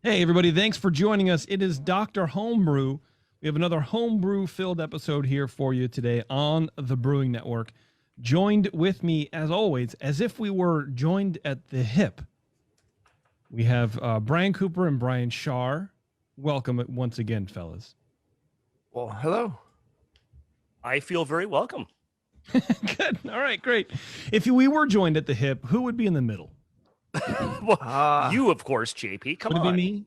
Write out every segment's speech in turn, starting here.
Hey, everybody. Thanks for joining us. It is Dr. Homebrew. We have another homebrew-filled episode here for you today on the Brewing Network. Joined with me, as always, as if we were joined at the hip, we have Brian Cooper and Brian Shar. Welcome once again, fellas. Well, hello. I feel very welcome. Good. All right, great. If we were joined at the hip, who would be in the middle? Well, you, of course, JP. Come Would on. it be me?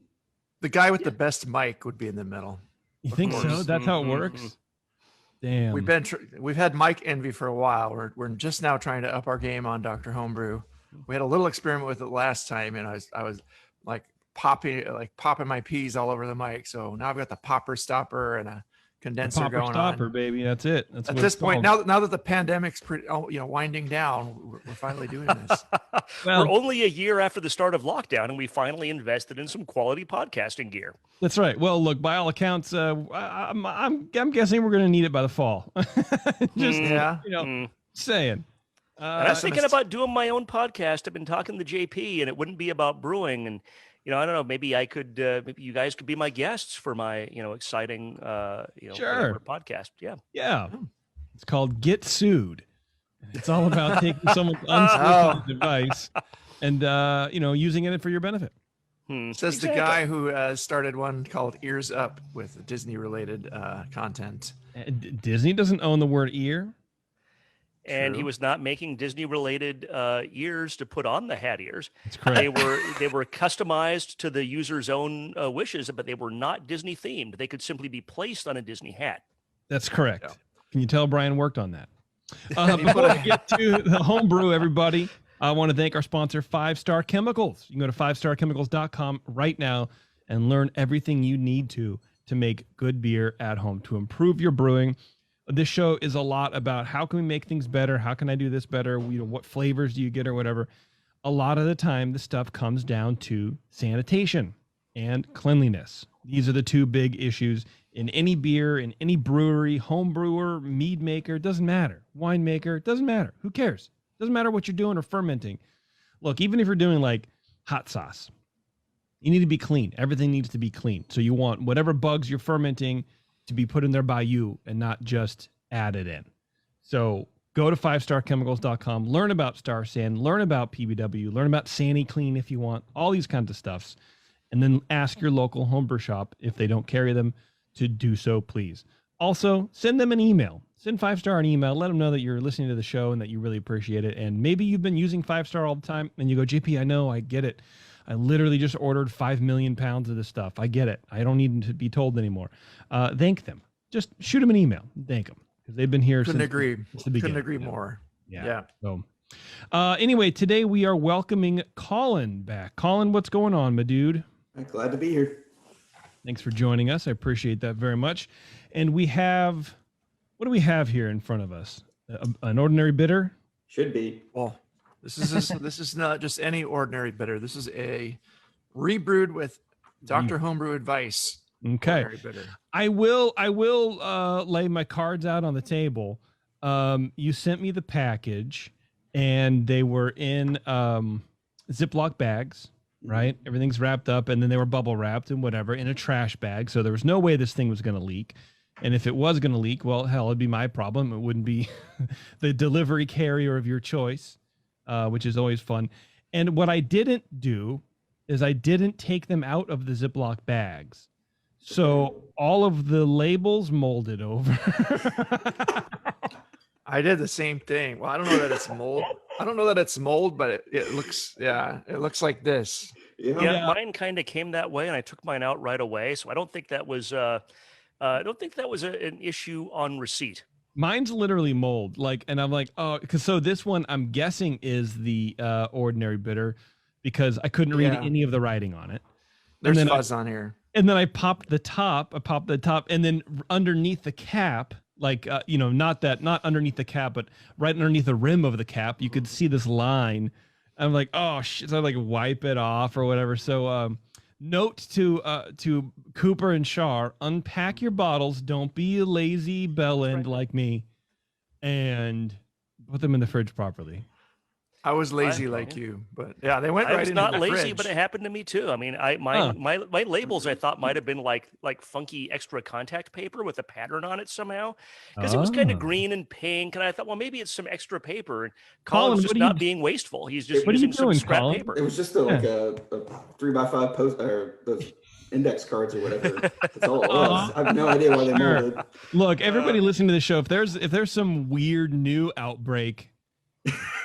The guy with the best mic would be in the middle. You think so? That's how it works? Damn. We've had mic envy for a while. We're just now trying to up our game on Dr. Homebrew. We had a little experiment with it last time, and I was like popping my peas all over the mic. So now I've got the popper stopper and a condenser popper going stopper, on. baby. That's it. That's at this point. Now that the pandemic's winding down, we're finally doing this. Well, we're only a year after the start of lockdown, and we finally invested in some quality podcasting gear. That's right. Well, look, by all accounts, I'm guessing we're going to need it by the fall. Saying. I was thinking about doing my own podcast. I've been talking to JP, and it wouldn't be about brewing. And I don't know. Maybe I could. Maybe you guys could be my guests for my exciting sure podcast. Yeah. It's called Get Sued. It's all about taking someone's unsolicited advice and using it for your benefit. Says the guy who started one called Ears Up with Disney-related content. Disney doesn't own the word ear. And he was not making Disney-related ears to put on the hat ears. That's correct. They were customized to the user's own wishes, but they were not Disney themed. They could simply be placed on a Disney hat. That's correct. Yeah. Can you tell Brian worked on that? Before we get to the homebrew, everybody, I want to thank our sponsor, 5 Star Chemicals. You can go to 5starchemicals.com right now and learn everything you need to make good beer at home to improve your brewing. This show is a lot about how can we make things better? How can I do this better? What flavors do you get or whatever? A lot of the time, the stuff comes down to sanitation and cleanliness. These are the two big issues in any beer, in any brewery, home brewer, mead maker, doesn't matter. Wine maker, doesn't matter. Who cares? Doesn't matter what you're doing or fermenting. Look, even if you're doing like hot sauce, you need to be clean. Everything needs to be clean. So you want whatever bugs you're fermenting to be put in there by you and not just added in. So go to 5starchemicals.com, learn about Star San, learn about PBW, learn about SaniClean if you want, all these kinds of stuffs. And then ask your local homebrew shop if they don't carry them to do so, please. Also, send them an email. Send 5 Star an email. Let them know that you're listening to the show and that you really appreciate it. And maybe you've been using 5 Star all the time and you go, JP, I know, I get it. I literally just ordered 5 million pounds of this stuff. I get it. I don't need to be told anymore. Thank them. Just shoot them an email. Thank them because they've been here since the beginning. Couldn't agree more. Yeah. So, anyway, today we are welcoming Colin back. Colin, what's going on, my dude? Glad to be here. Thanks for joining us. I appreciate that very much. And we have, what do we have here in front of us? An ordinary bitter? Should be. Well, this is not just any ordinary bitter. This is a rebrewed with Dr. Homebrew advice. Okay. I will lay my cards out on the table. You sent me the package and they were in Ziploc bags, right? Everything's wrapped up and then they were bubble wrapped and whatever in a trash bag. So there was no way this thing was going to leak. And if it was going to leak, well, hell, it'd be my problem. It wouldn't be the delivery carrier of your choice, which is always fun. And what I didn't do is I didn't take them out of the Ziploc bags. So all of the labels molded over. I did the same thing. Well, I don't know that it's mold. I don't know that it's mold, but it looks like this. Yeah, mine kind of came that way, and I took mine out right away. So I don't think that was an issue on receipt. Mine's literally mold, and I'm like, oh, because so this one I'm guessing is the ordinary bitter because I couldn't read any of the writing on it. There's fuzz on here. And then I popped the top, and then underneath the cap, not underneath the cap, but right underneath the rim of the cap, you could see this line. I'm like, oh shit! So I wipe it off or whatever. So note to Cooper and Shar: unpack your bottles. Don't be a lazy bell end like me, and put them in the fridge properly. I was lazy like you, but yeah, they went right into the I was not lazy, fridge. but it happened to me too. I mean, my labels I thought might have been like funky extra contact paper with a pattern on it somehow, because it was kind of green and pink, and I thought, well, maybe it's some extra paper. And Colin's just not being wasteful. He's just using some scrap paper. It was just like a 3x5 post or those index cards or whatever. That's all it was. I have no idea why they molded. Look, everybody listening to the show, if there's some weird new outbreak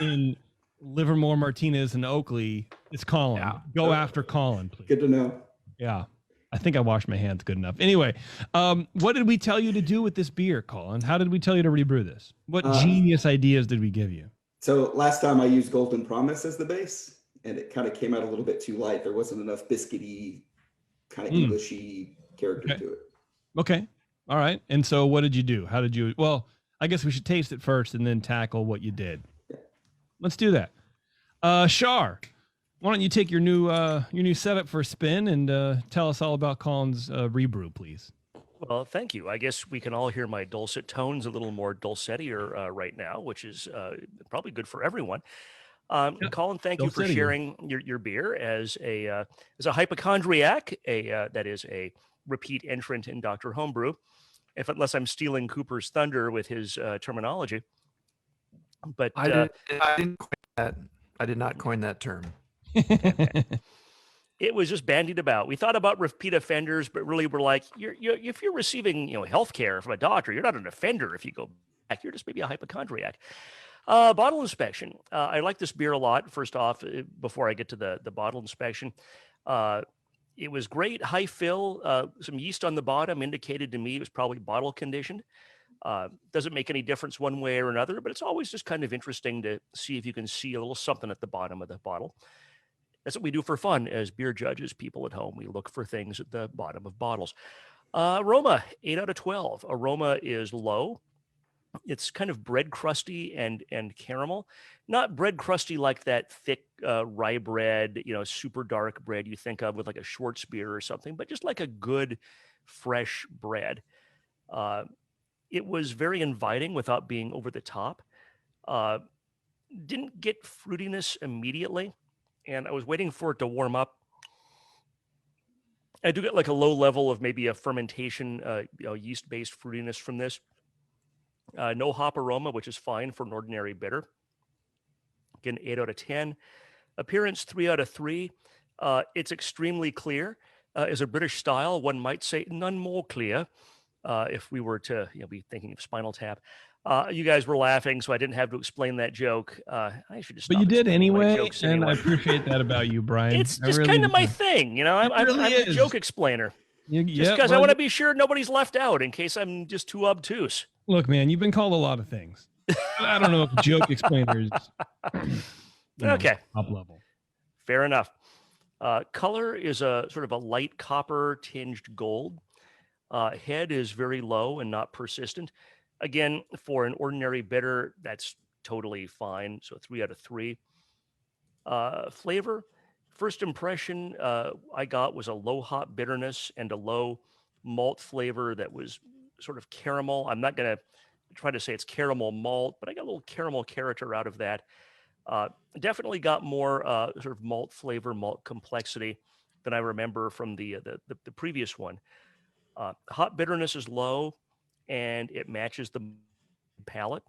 in Livermore, Martinez, and Oakley, it's Colin. Yeah. Go after Colin, please. Good to know. Yeah. I think I washed my hands good enough. Anyway, what did we tell you to do with this beer, Colin? How did we tell you to rebrew this? What genius ideas did we give you? So last time I used Golden Promise as the base, and it kind of came out a little bit too light. There wasn't enough biscuity, kind of Englishy character to it. Okay. All right. And so what did you do? How did you, well, I guess we should taste it first and then tackle what you did. Let's do that. Shar, why don't you take your new setup for a spin and tell us all about Colin's rebrew, please? Well, thank you. I guess we can all hear my dulcet tones a little more dulcetier right now, which is probably good for everyone. Colin, thank you for sharing your beer as a hypochondriac, that is a repeat entrant in Dr. Homebrew, unless I'm stealing Cooper's thunder with his terminology. But I didn't coin that. I did not coin that term. It was just bandied about. We thought about repeat offenders, but really we're like, if you're receiving health care from a doctor, you're not an offender if you go back. You're just maybe a hypochondriac. Bottle inspection. I like this beer a lot. First off, before I get to the bottle inspection, it was great. High fill. Some yeast on the bottom indicated to me it was probably bottle conditioned. Doesn't make any difference one way or another, but it's always just kind of interesting to see if you can see a little something at the bottom of the bottle. That's what we do for fun as beer judges, people at home. We look for things at the bottom of bottles. Aroma, 8 out of 12. Aroma is low. It's kind of bread crusty and caramel. Not bread crusty like that thick rye bread, super dark bread you think of with like a Schwartz beer or something, but just like a good, fresh bread. It was very inviting without being over the top. Didn't get fruitiness immediately, and I was waiting for it to warm up. I do get like a low level of maybe a fermentation, yeast-based fruitiness from this. No hop aroma, which is fine for an ordinary bitter. Again, 8 out of 10. Appearance, 3 out of 3. It's extremely clear. As a British style, one might say none more clear. If we were to be thinking of Spinal Tap. You guys were laughing, so I didn't have to explain that joke. I should just. But you did anyway, and I appreciate that about you, Brian. It's just really kind of my thing, I'm a joke explainer. Just because I want to be sure nobody's left out in case I'm just too obtuse. Look, man, you've been called a lot of things. I don't know if joke explainers. Okay. Top level. Fair enough. Color is a sort of a light copper tinged gold. Head is very low and not persistent. Again, for an ordinary bitter, that's totally fine. So 3 out of 3. Flavor, first impression I got was a low hop bitterness and a low malt flavor that was sort of caramel. I'm not going to try to say it's caramel malt, but I got a little caramel character out of that. Definitely got more sort of malt flavor, malt complexity than I remember from the previous one. Hop bitterness is low, and it matches the palate.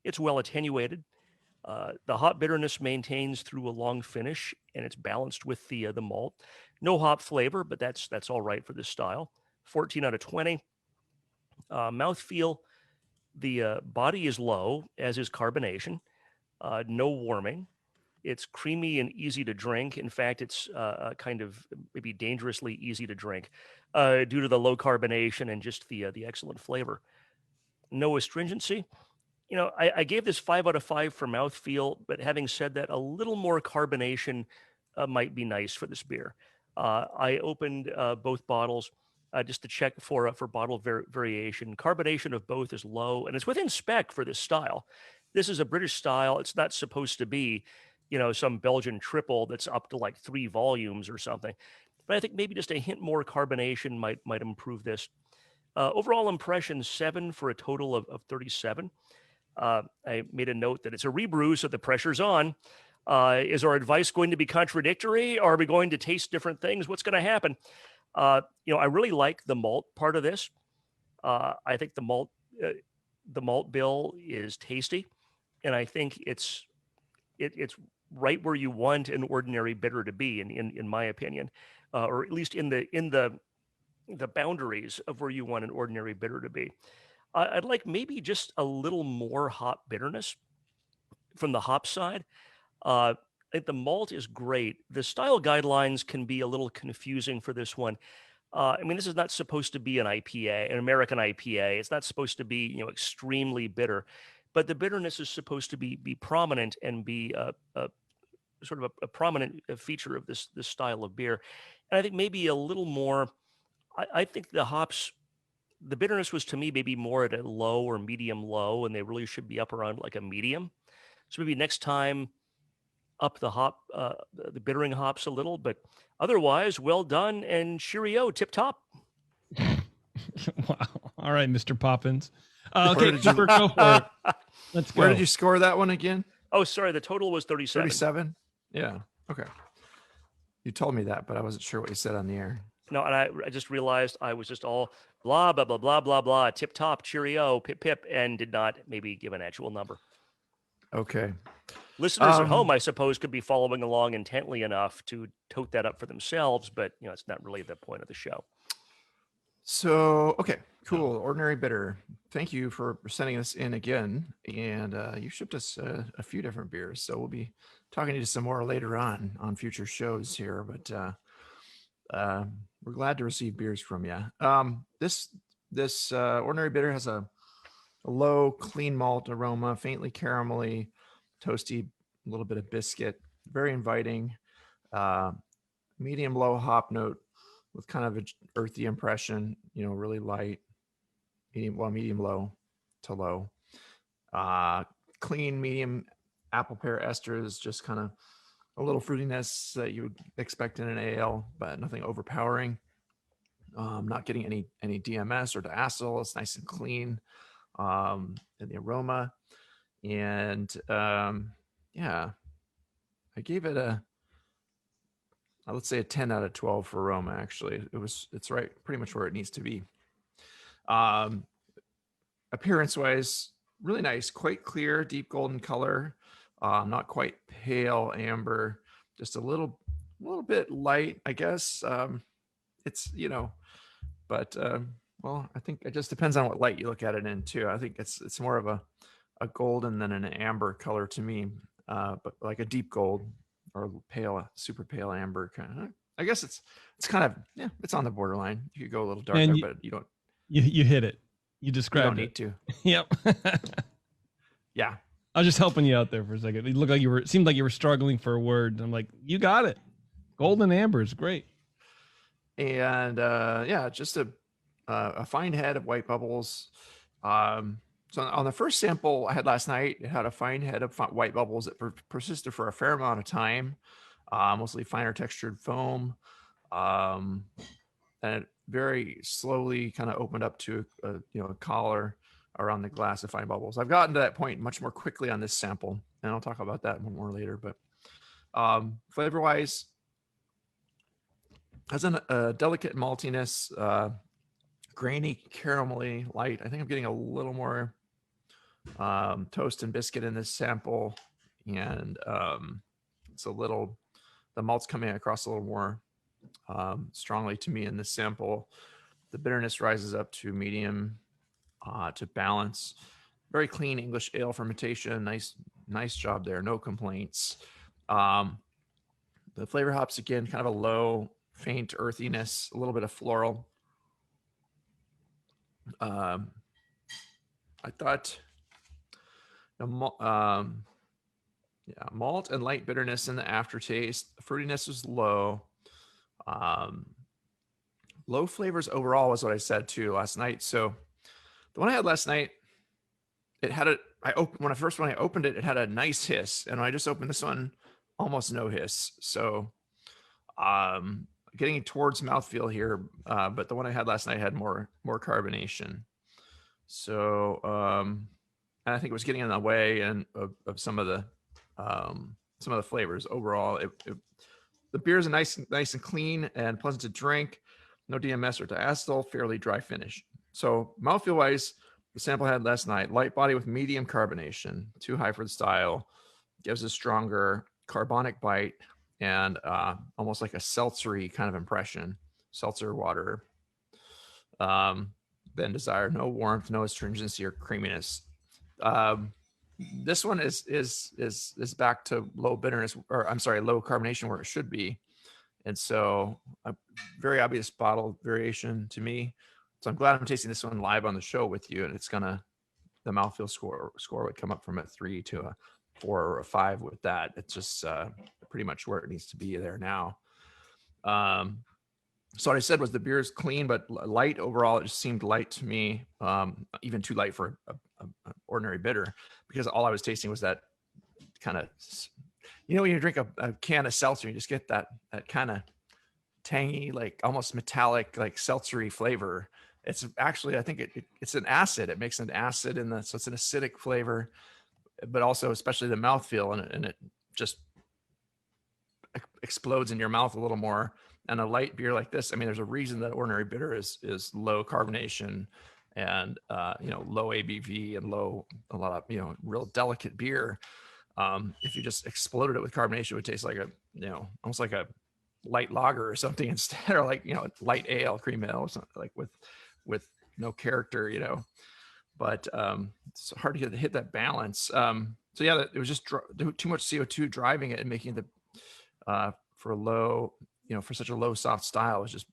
It's well attenuated. The hop bitterness maintains through a long finish, and it's balanced with the malt. No hop flavor, but that's all right for this style. 14 out of 20. Mouthfeel, the body is low, as is carbonation. No warming. It's creamy and easy to drink. In fact, it's kind of maybe dangerously easy to drink due to the low carbonation and just the excellent flavor. No astringency. I gave this 5 out of 5 for mouthfeel, but having said that, a little more carbonation might be nice for this beer. I opened both bottles just to check for bottle variation. Carbonation of both is low, and it's within spec for this style. This is a British style. It's not supposed to be, some Belgian triple that's up to like 3 volumes or something. But I think maybe just a hint more carbonation might improve this. Overall impression, 7 for a total of 37. I made a note that it's a rebrew, so the pressure's on. Is our advice going to be contradictory? Are we going to taste different things? What's going to happen? I really like the malt part of this. I think the malt bill is tasty, and I think it's right where you want an ordinary bitter to be, in my opinion, or at least in the boundaries of where you want an ordinary bitter to be. I'd like maybe just a little more hop bitterness from the hop side. I think the malt is great. The style guidelines can be a little confusing for this one. This is not supposed to be an IPA, an American IPA. It's not supposed to be, extremely bitter, but the bitterness is supposed to be prominent and be a sort of a prominent feature of this style of beer. And I think maybe a little more. I think the bitterness was to me maybe more at a low or medium low, and they really should be up around like a medium. So maybe next time up the bittering hops a little, but otherwise, well done and cheerio, tip top. Wow. All right, Mr. Poppins. Okay, Cooper, go for it. Let's go. Where did you score that one again? Oh, sorry. The total was 37. 37? Yeah. Okay. You told me that, but I wasn't sure what you said on the air. No, and I just realized I was just all blah, blah, blah, blah, blah, blah, tip top, cheerio, pip, pip, and did not maybe give an actual number. Okay. Listeners at home, I suppose, could be following along intently enough to tote that up for themselves, but it's not really the point of the show. So, okay, cool. Ordinary bitter. Thank you for sending us in again. And you shipped us a few different beers. So we'll be talking to you some more later on future shows here. But we're glad to receive beers from you. This ordinary bitter has a low, clean malt aroma, faintly caramelly, toasty, a little bit of biscuit, very inviting, medium low hop note with kind of an earthy impression, really light, medium low to low, clean, medium apple pear esters, just kind of a little fruitiness that you would expect in an ale, but nothing overpowering. Not getting any DMS or diacetyl. It's nice and clean in the aroma. And I gave it let's say a 10 out of 12 for aroma. Actually, it's right pretty much where it needs to be. Appearance wise, really nice, quite clear, deep golden color, not quite pale amber, just a little bit light, I guess. It's but I think it just depends on what light you look at it in too. I think it's more of a golden than an amber color to me, but like a deep gold or pale, super pale amber kind of. I guess it's kind of it's on the borderline. You could go a little darker, but you don't. You hit it. You described it. You don't need to. Yep. Yeah. I was just helping you out there for a second. It looked like it seemed like you were struggling for a word. I'm like, you got it. Golden amber is great. And just a fine head of white bubbles. So on the first sample I had last night, it had a fine head of white bubbles that persisted for a fair amount of time, mostly finer textured foam, and it very slowly kind of opened up to a collar around the glass of fine bubbles. I've gotten to that point much more quickly on this sample, and I'll talk about that more later. But flavor wise, has a delicate maltiness, grainy, caramelly, light. I think I'm getting a little more toast and biscuit in this sample, and it's the malt's coming across a little more strongly to me in this sample. The bitterness rises up to medium to balance. Very clean English ale fermentation. Nice job there. No complaints. The flavor hops again, kind of a low, faint earthiness, a little bit of floral. I thought malt and light bitterness in the aftertaste. The fruitiness was low. Low flavors overall was what I said too last night. So the one I had last night, it had when I opened it, it had a nice hiss, and when I just opened this one, almost no hiss. So getting towards mouthfeel here, but the one I had last night had more carbonation. So and I think it was getting in the way of some of the some of the flavors. Overall, the beer is nice and clean and pleasant to drink. No DMS or diacetyl, fairly dry finish. So mouthfeel wise, the sample I had last night, light body with medium carbonation, too high for the style, gives a stronger carbonic bite and almost like a seltzery kind of impression, seltzer water. Than desired. No warmth, no astringency or creaminess. This one is back to low bitterness, or I'm sorry, low carbonation where it should be. And so a very obvious bottle variation to me. So I'm glad I'm tasting this one live on the show with you. And it's the mouthfeel score would come up from a 3 to a 4 or a 5 with that. It's just pretty much where it needs to be there now. So what I said was the beer is clean, but light overall. It just seemed light to me, even too light for an ordinary bitter, because all I was tasting was that kind of, when you drink a can of seltzer, you just get that kind of tangy, like almost metallic, like seltzery flavor. It's actually, I think it's an acid. It makes an acid so it's an acidic flavor, but also especially the mouthfeel, and it just explodes in your mouth a little more. And a light beer like this, I mean, there's a reason that ordinary bitter is low carbonation and low ABV and a lot of real delicate beer. If you just exploded it with carbonation, it would taste like almost like a light lager or something instead, or like light ale, cream ale, or something like with no character, But it's hard to hit that balance. So yeah, it was just too much CO2 driving it and making the for a low. For such a low soft style, is just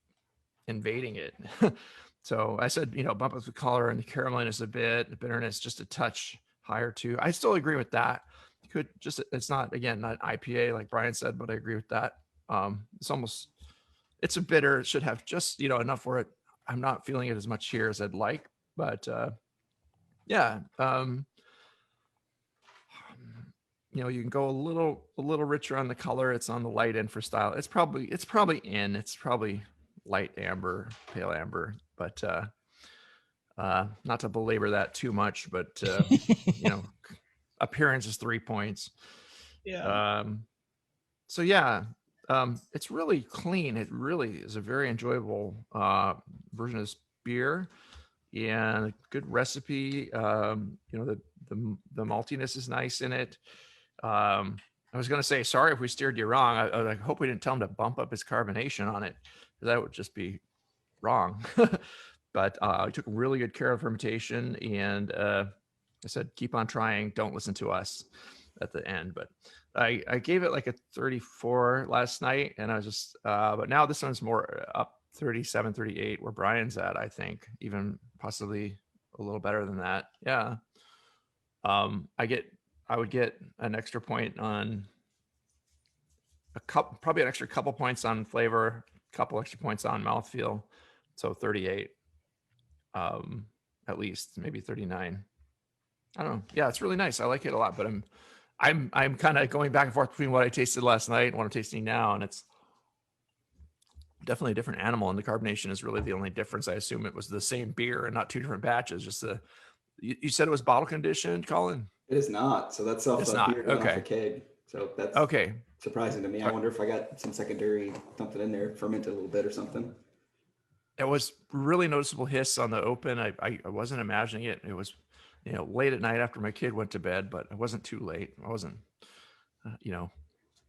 invading it. So I said, bump up the color and the carameliness a bit, the bitterness just a touch higher too. I still agree with that. It's not IPA like Brian said, but I agree with that. It's a bitter. It should have just, enough where I'm not feeling it as much here as I'd like, but yeah. You can go a little richer on the color. It's on the light end for style. It's probably light amber, pale amber, but not to belabor that too much, but appearance is 3 points. Yeah. So yeah, it's really clean. It really is a very enjoyable version of this beer, and a good recipe. The maltiness is nice in it. I was going to say, sorry if we steered you wrong. I hope we didn't tell him to bump up his carbonation on it, because that would just be wrong. But I took really good care of fermentation, and I said, keep on trying. Don't listen to us at the end. But I gave it like a 34 last night, and I was just, but now this one's more up 37, 38, where Brian's at, I think, even possibly a little better than that. Yeah. I would get an extra point on probably an extra couple points on flavor, couple extra points on mouthfeel. So 38, at least, maybe 39. I don't know. Yeah, it's really nice. I like it a lot, but I'm kind of going back and forth between what I tasted last night and what I'm tasting now. And it's definitely a different animal. And the carbonation is really the only difference. I assume it was the same beer and not two different batches. Just you said it was bottle conditioned, Colin? It is not. So that's off the beer going off a keg. So that's okay. Surprising to me. I wonder if I got some secondary something in there, fermented a little bit or something. It was really noticeable hiss on the open. I wasn't imagining it. It was, late at night after my kid went to bed, but it wasn't too late. I wasn't,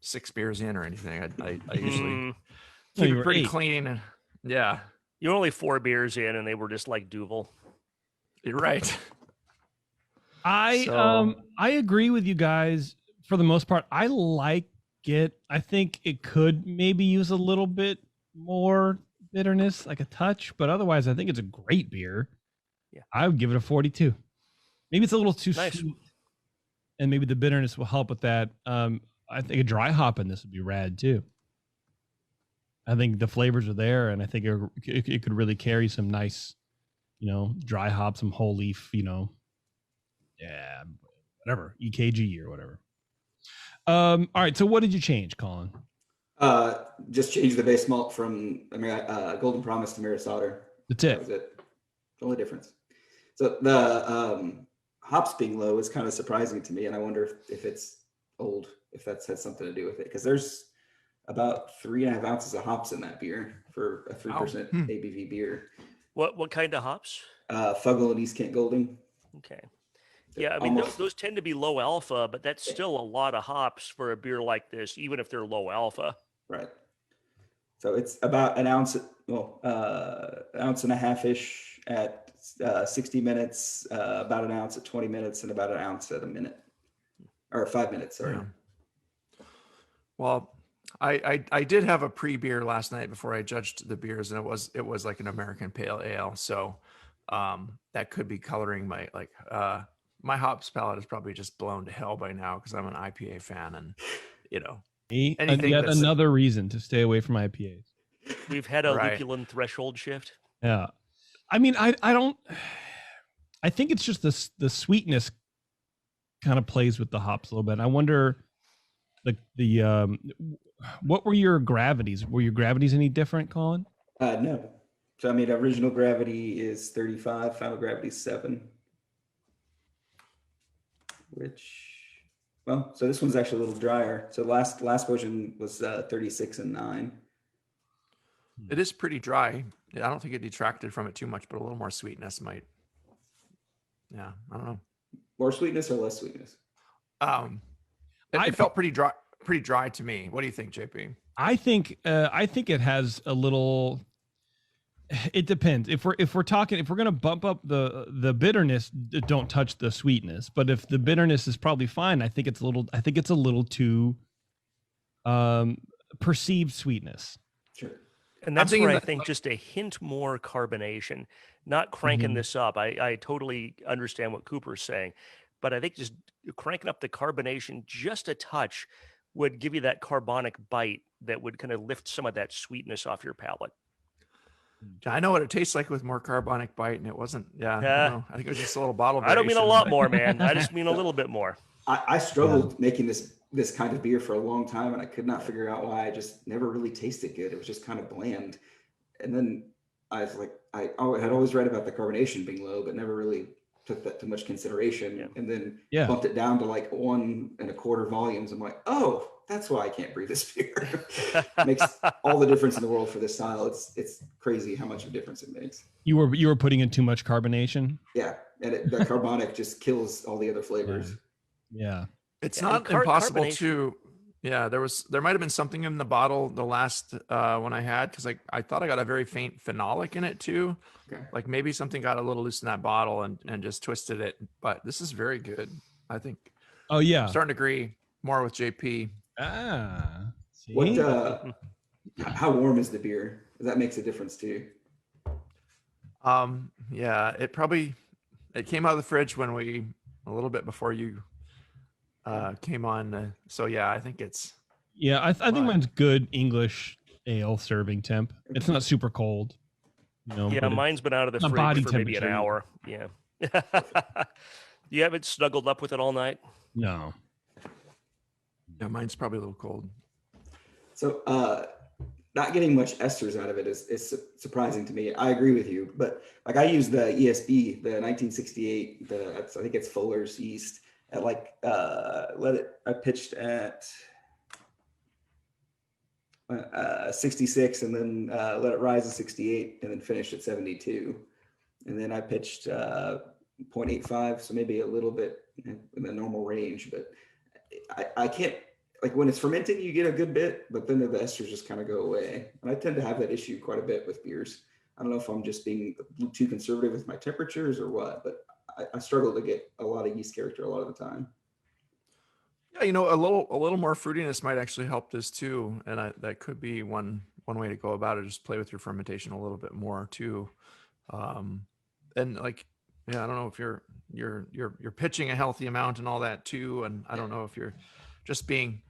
6 beers in or anything. I usually keep it pretty clean. Yeah. You're only 4 beers in, and they were just like Duvel. You're right. I agree with you guys for the most part. I like it. I think it could maybe use a little bit more bitterness, like a touch, but otherwise I think it's a great beer. Yeah. I would give it a 42. Maybe it's a little too nice. sweet, and maybe the bitterness will help with that. I think a dry hop in this would be rad too. I think the flavors are there, and I think it could really carry some nice, dry hop, some whole leaf, whatever, EKG or whatever. All right. So what did you change, Colin? Just change the base malt from Golden Promise to Maris Otter. That's it. That was it. The only difference. So the hops being low is kind of surprising to me, and I wonder if it's old if that's had something to do with it, because there's about 3.5 ounces of hops in that beer for a 3% ABV beer. What kind of hops? Fuggle and East Kent Golding. Okay. Yeah, I mean, those tend to be low alpha, but that's still a lot of hops for a beer like this, even if they're low alpha. Right. So it's about an ounce, ounce and a half-ish at 60 minutes, about an ounce at 20 minutes, and about an ounce at a minute, or 5 minutes, sorry. Yeah. Well, I did have a pre-beer last night before I judged the beers, and it was like an American Pale Ale. So that could be coloring my my hops palate is probably just blown to hell by now because I'm an IPA fan, and anything yet another reason to stay away from IPAs. We've had a lupulin threshold shift. Yeah, I mean, I think it's just the sweetness kind of plays with the hops a little bit. I wonder, what were your gravities? Were your gravities any different, Colin? No. So I mean, original gravity is 35, final gravity is 7. So this one's actually a little drier. So last version was 36 and 9. It is pretty dry. I don't think it detracted from it too much, but a little more sweetness might. Yeah, I don't know. More sweetness or less sweetness? It felt pretty dry to me. What do you think, JP? I think it has a little. It depends. If we're going to bump up the bitterness, don't touch the sweetness. But if the bitterness is probably fine, I think it's a little too perceived sweetness. Sure. And that's where I think just a hint more carbonation, not cranking this up. I totally understand what Cooper's saying, but I think just cranking up the carbonation just a touch would give you that carbonic bite that would kind of lift some of that sweetness off your palate. I know what it tastes like with more carbonic bite, and it wasn't. Yeah, I think it was just a little bottle. I don't mean a lot more, man. I just mean a little bit more. I struggled making this kind of beer for a long time, and I could not figure out why. I just never really tasted good. It was just kind of bland. And then I was like, I had always read about the carbonation being low, but never really took that too much consideration. Yeah. And then bumped it down to like 1 1/4 volumes. I'm like, oh, that's why I can't brew this beer. Makes all the difference in the world for this style. It's crazy how much of a difference it makes. You were putting in too much carbonation. Yeah, and the carbonic just kills all the other flavors. Yeah. It's not impossible to. Yeah, there might have been something in the bottle the last one I had, because I thought I got a very faint phenolic in it too. Okay. Like maybe something got a little loose in that bottle and just twisted it. But this is very good, I think. Oh yeah, I'm starting to agree more with JP. See? What? How warm is the beer? That makes a difference too. Yeah, it came out of the fridge when a little bit before you came on. So yeah, I think it's. Yeah, I think mine's good English ale serving temp. It's not super cold. Yeah, mine's been out of the fridge for maybe an hour. Yeah. You haven't snuggled up with it all night? No. Yeah, mine's probably a little cold. So not getting much esters out of it is surprising to me. I agree with you, but like I use the ESB, the 1968, I think it's Fuller's yeast at I pitched at 66 and then let it rise to 68 and then finished at 72. And then I pitched 0.85, so maybe a little bit in the normal range, but I can't, like when it's fermenting, you get a good bit, but then the esters just kind of go away. And I tend to have that issue quite a bit with beers. I don't know if I'm just being too conservative with my temperatures or what, but I struggle to get a lot of yeast character a lot of the time. Yeah, a little more fruitiness might actually help this too, and that could be one way to go about it. Just play with your fermentation a little bit more too, and like, yeah, I don't know if you're pitching a healthy amount and all that too, and I don't know if you're just being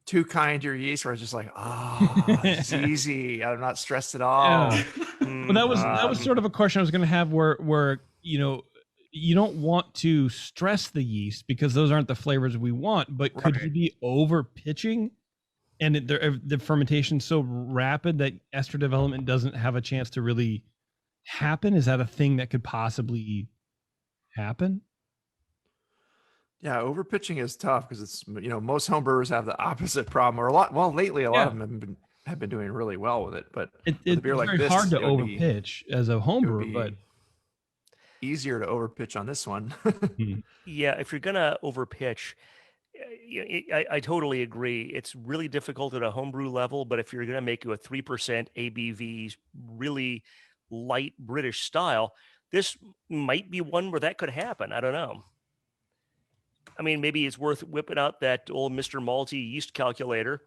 too kind to your yeast, where it's just like, it's easy. I'm not stressed at all. Yeah. Well, that was sort of a question I was going to have, where you don't want to stress the yeast because those aren't the flavors we want, but could you be over pitching and the fermentation so rapid that ester development doesn't have a chance to really happen? Is that a thing that could possibly happen? Yeah, overpitching is tough because it's, most homebrewers have the opposite problem, or lately a lot of them have been doing really well with it. But with a It's beer like very this, hard to it would be overpitch as a it would homebrewer, but be easier to overpitch on this one. Hmm. Yeah, if you're gonna overpitch, I totally agree. It's really difficult at a homebrew level, but if you're gonna make you a 3% ABV, really light British style, this might be one where that could happen. I don't know. I mean, maybe it's worth whipping out that old Mr. Malty yeast calculator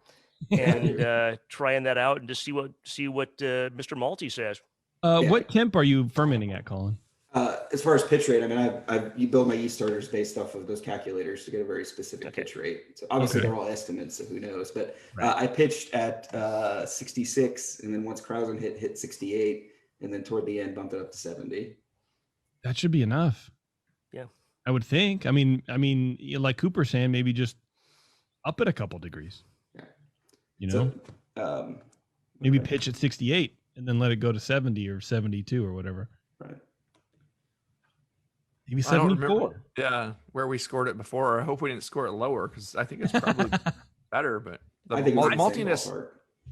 and trying that out and just see what Mr. Malty says. What temp are you fermenting at, Colin? As far as pitch rate, I mean, you build my yeast starters based off of those calculators to get a very specific pitch rate. So obviously they're all estimates, so who knows? But I pitched at 66, and then once Krausen hit 68, and then toward the end bumped it up to 70. That should be enough. Yeah, I would think. I mean, like Cooper saying, maybe just up it a couple degrees. Yeah. So, maybe pitch at 68 and then let it go to 70 or 72 or whatever. Right. Maybe I don't 74. remember, where we scored it before. I hope we didn't score it lower because I think it's probably better. But I think maltiness,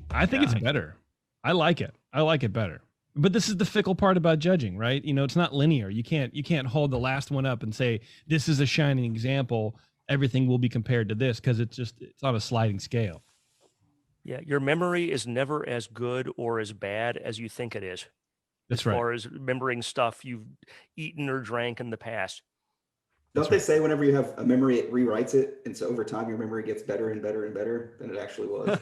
I think it's better. I like it. I like it better. But this is the fickle part about judging, right? It's not linear. You can't hold the last one up and say this is a shining example. Everything will be compared to this because it's on a sliding scale. Yeah, your memory is never as good or as bad as you think it is. That's as right. far as remembering stuff you've eaten or drank in the past. Don't they say whenever you have a memory, it rewrites it, and so over time your memory gets better and better and better than it actually was?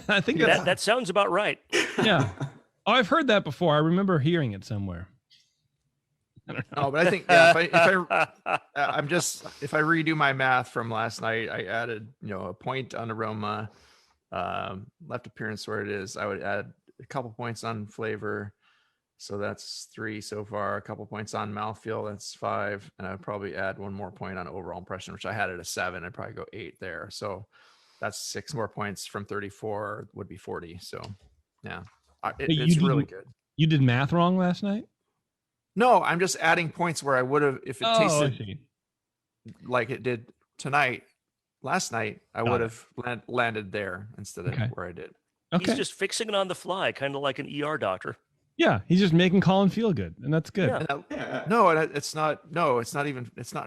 I think that sounds about right. Yeah. Oh, I've heard that before. I remember hearing it somewhere. I don't know. No, but I think if I redo my math from last night, I added a point on aroma, left appearance where it is. I would add a couple points on flavor, so that's 3 so far. A couple points on mouthfeel, that's 5, and I'd probably add one more point on overall impression, which I had at a 7. I'd probably go 8 there. So that's 6 more points from 34 would be 40. So yeah, it's really good. You did math wrong last night? No, I'm just adding points where I would have, if it tasted like it did last night, I would have landed there instead of where I did. Okay. He's just fixing it on the fly, kind of like an ER doctor. Yeah, he's just making Colin feel good, and that's good. Yeah. No, it's not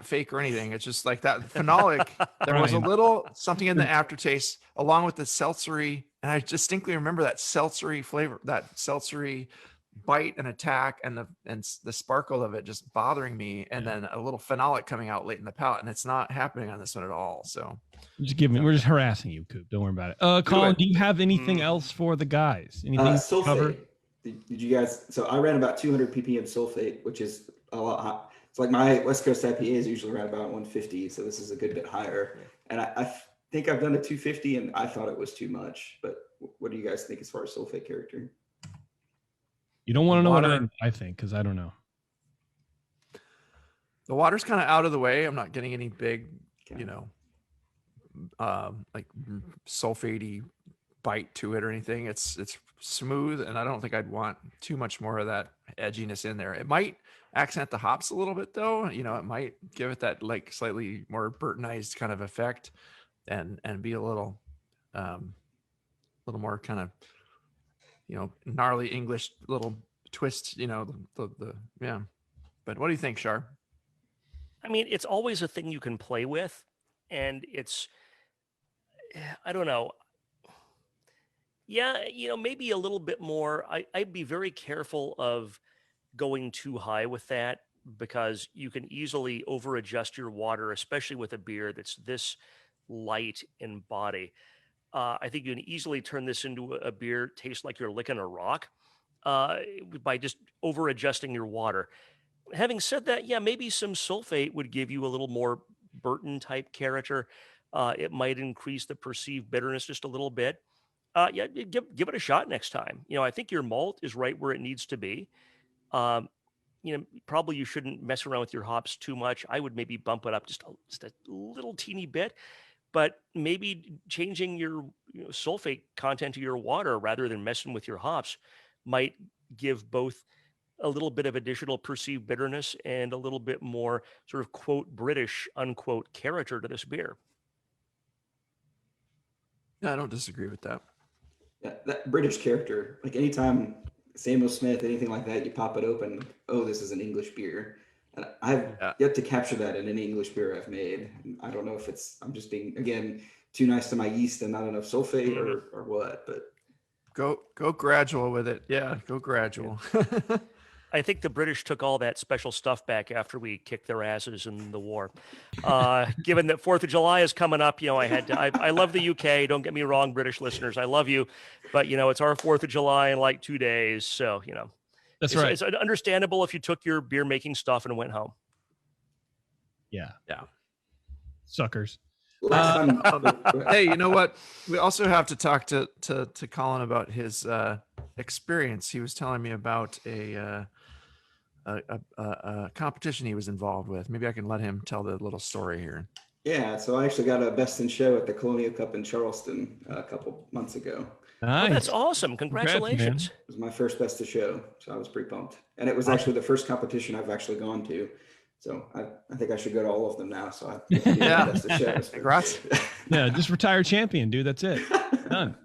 fake or anything. It's just like that phenolic. There was a little something in the aftertaste, along with the seltzery, and I distinctly remember that seltzery flavor, that seltzery bite and attack, and the sparkle of it just bothering me, and then a little phenolic coming out late in the palate, and it's not happening on this one at all. So we're just harassing you, Coop. Don't worry about it. Colin, do you have anything else for the guys? Anything sulfate. Cover? Did you guys? So I ran about 200 ppm sulfate, which is a lot high. It's like my West Coast IPA is usually around about 150, so this is a good bit higher. And I think I've done a 250, and I thought it was too much. But what do you guys think as far as sulfate character? You don't want to know what I think, because I don't know. The water's kind of out of the way. I'm not getting any big, like sulfatey bite to it or anything. It's smooth, and I don't think I'd want too much more of that edginess in there. It might accent the hops a little bit, though. It might give it that like slightly more Burtonized kind of effect, and be a little more kind of gnarly English little twist. Yeah. But what do you think, Shar? I mean, it's always a thing you can play with, and I don't know. Yeah, maybe a little bit more. I'd be very careful of going too high with that, because you can easily over adjust your water, especially with a beer that's this light in body. I think you can easily turn this into a beer taste like you're licking a rock by just over adjusting your water. Having said that, yeah, maybe some sulfate would give you a little more Burton type character. It might increase the perceived bitterness just a little bit. Yeah, give it a shot next time. I think your malt is right where it needs to be. Probably you shouldn't mess around with your hops too much. I would maybe bump it up just a little teeny bit, but maybe changing your sulfate content to your water rather than messing with your hops might give both a little bit of additional perceived bitterness and a little bit more sort of quote British unquote character to this beer. Yeah, I don't disagree with that. Yeah, that British character, like anytime Samuel Smith, anything like that, you pop it open, oh, this is an English beer. And I've yet to capture that in any English beer I've made. I don't know if I'm just being, again, too nice to my yeast and not enough sulfate or what, but. Go gradual with it. Yeah, go gradual. Yeah. I think the British took all that special stuff back after we kicked their asses in the war. Given that 4th of July is coming up, I love the UK. Don't get me wrong, British listeners. I love you. But, it's our 4th of July in like 2 days. So, that's right. It's understandable if you took your beer making stuff and went home. Yeah. Yeah. Suckers. Hey, you know what? We also have to talk to Colin about his experience. He was telling me about a competition he was involved with. Maybe I can let him tell the little story here. Yeah, so I actually got a best in show at the Colonial Cup in Charleston a couple months ago. Nice. Oh, that's awesome. Congratulations. It was my first best of show, so I was pretty pumped. And it was actually the first competition I've actually gone to. So I think I should go to all of them now. So best of show. Congrats. Yeah, just retire champion, dude. That's it. Done.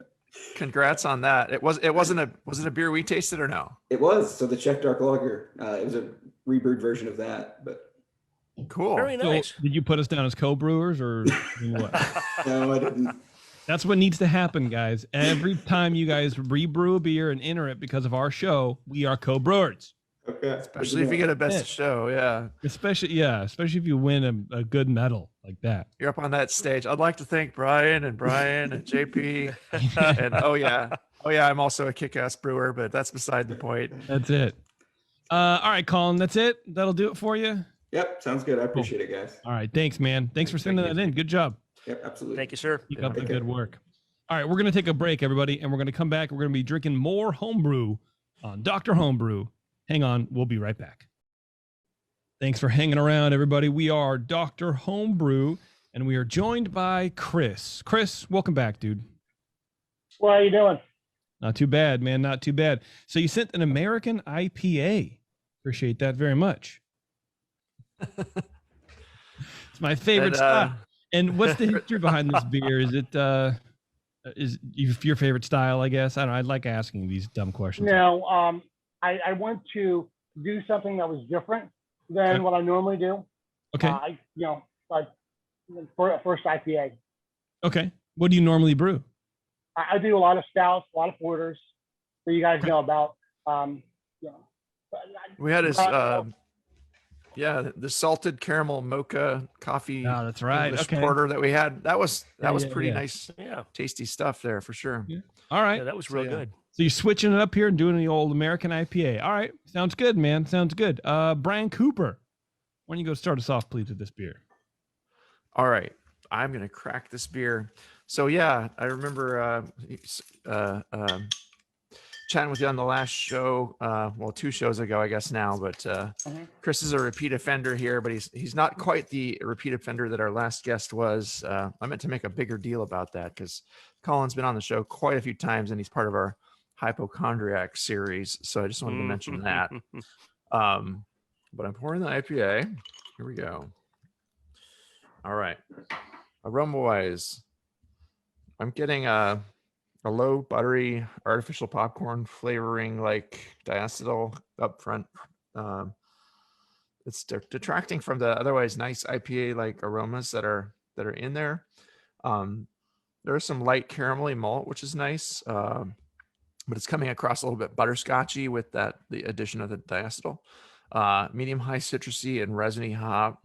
Congrats was it a beer we tasted or no? It was. So the Czech Dark Lager, it was a rebrewed version of that, but cool. Very nice. So, did you put us down as co-brewers or what? No, I didn't. That's what needs to happen, guys. Every time you guys rebrew a beer and enter it because of our show, we are co-brewers. Okay. Especially if you get a best of show, yeah. Especially if you win a good medal like that. You're up on that stage. I'd like to thank Brian and JP. And oh yeah, I'm also a kick-ass brewer, but that's beside the point. That's it. All right, Colin, that's it. That'll do it for you. Yep, sounds good. I appreciate it, guys. All right, thanks, man. Thanks for sending that in. Good job. Yep, absolutely. Thank you, sir. Keep up the good work. All right, we're going to take a break, everybody, and we're going to come back. We're going to be drinking more homebrew on Dr. Homebrew. Hang on, we'll be right back. Thanks for hanging around, everybody. We are Dr. Homebrew, and we are joined by Chris. Chris, welcome back, dude. What are you doing? Not too bad, man. Not too bad. So you sent an American IPA. Appreciate that very much. It's my favorite style. And what's the history behind this beer? Is it is your favorite style, I guess? I don't know. I like asking these dumb questions. No, I want to do something that was different than what I normally do. Okay. Like for first IPA. Okay. What do you normally brew? I do a lot of stouts, a lot of porters that you guys know about. We had his the salted caramel mocha coffee. Oh, that's right. English porter that we had. That was pretty nice. Yeah. Tasty stuff there for sure. Yeah. All right. Yeah, that was real good. So you're switching it up here and doing the old American IPA. All right. Sounds good, man. Sounds good. Brian Cooper, why don't you go start us off, please, with this beer? All right. I'm going to crack this beer. So yeah, I remember chatting with you on the last show, 2 shows ago, I guess now, but Chris is a repeat offender here, but he's not quite the repeat offender that our last guest was. I meant to make a bigger deal about that because Colin's been on the show quite a few times and he's part of our hypochondriac series. So I just wanted to mention that. But I'm pouring the IPA. Here we go. All right. Aroma wise, I'm getting a low buttery artificial popcorn flavoring like diacetyl up front. It's detracting from the otherwise nice IPA like aromas that are in there. There's some light caramelly malt, which is nice, but it's coming across a little bit butterscotchy with the addition of the diacetyl. Medium high citrusy and resiny hop,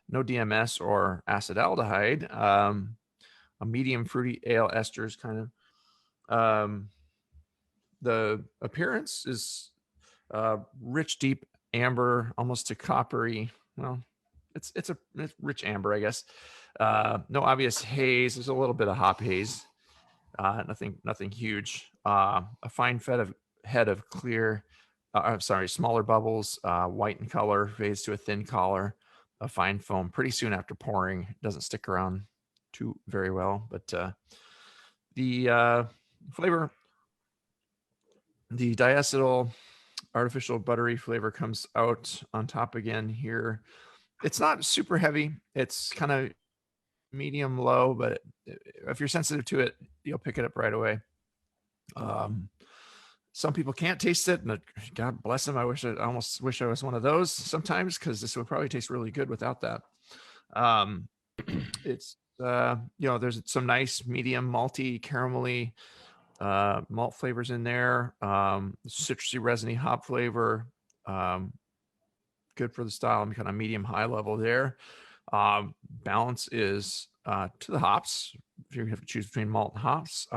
no DMS or acetaldehyde. A medium fruity ale esters kind of. The appearance is rich, deep amber, almost to coppery. Well, it's rich amber, I guess. No obvious haze. There's a little bit of hop haze. Nothing huge. A fine head of clear. Smaller bubbles, white in color, fades to a thin color, a fine foam pretty soon after pouring. Doesn't stick around too very well, but the flavor, the diacetyl artificial buttery flavor comes out on top again here. It's not super heavy. It's kind of medium low, but if you're sensitive to it, you'll pick it up right away. Some people can't taste it, and God bless them. I almost wish I was one of those sometimes, because this would probably taste really good without that. It's there's some nice medium malty, caramelly malt flavors in there. Citrusy, resiny hop flavor. Good for the style. I'm kind of medium high level there. Balance is to the hops. If you have to choose between malt and hops,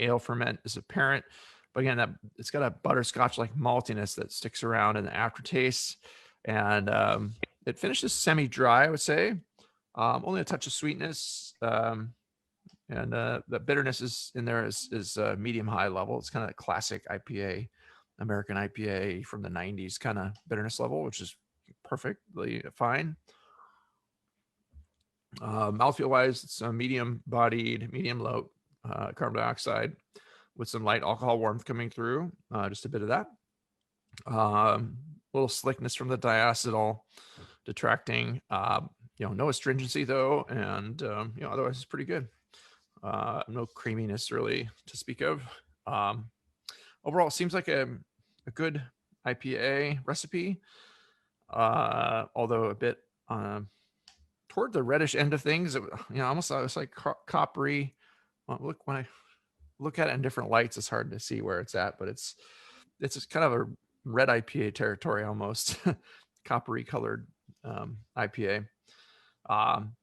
ale ferment is apparent, but again, it's got a butterscotch like maltiness that sticks around in the aftertaste, and it finishes semi-dry, I would say. Only a touch of sweetness, and the bitterness is in there is medium high level. It's kind of a classic IPA, American IPA from the 90s kind of bitterness level, which is perfectly fine. Mouthfeel wise, it's a medium bodied, medium low carbon dioxide with some light alcohol warmth coming through, just a bit of that. Little slickness from the diacetyl detracting, no astringency though, and otherwise it's pretty good. No creaminess really to speak of. Overall, it seems like a good IPA recipe, although a bit toward the reddish end of things. Almost it's like coppery. When I look at it in different lights, it's hard to see where it's at, but it's just kind of a red IPA territory almost, coppery colored IPA.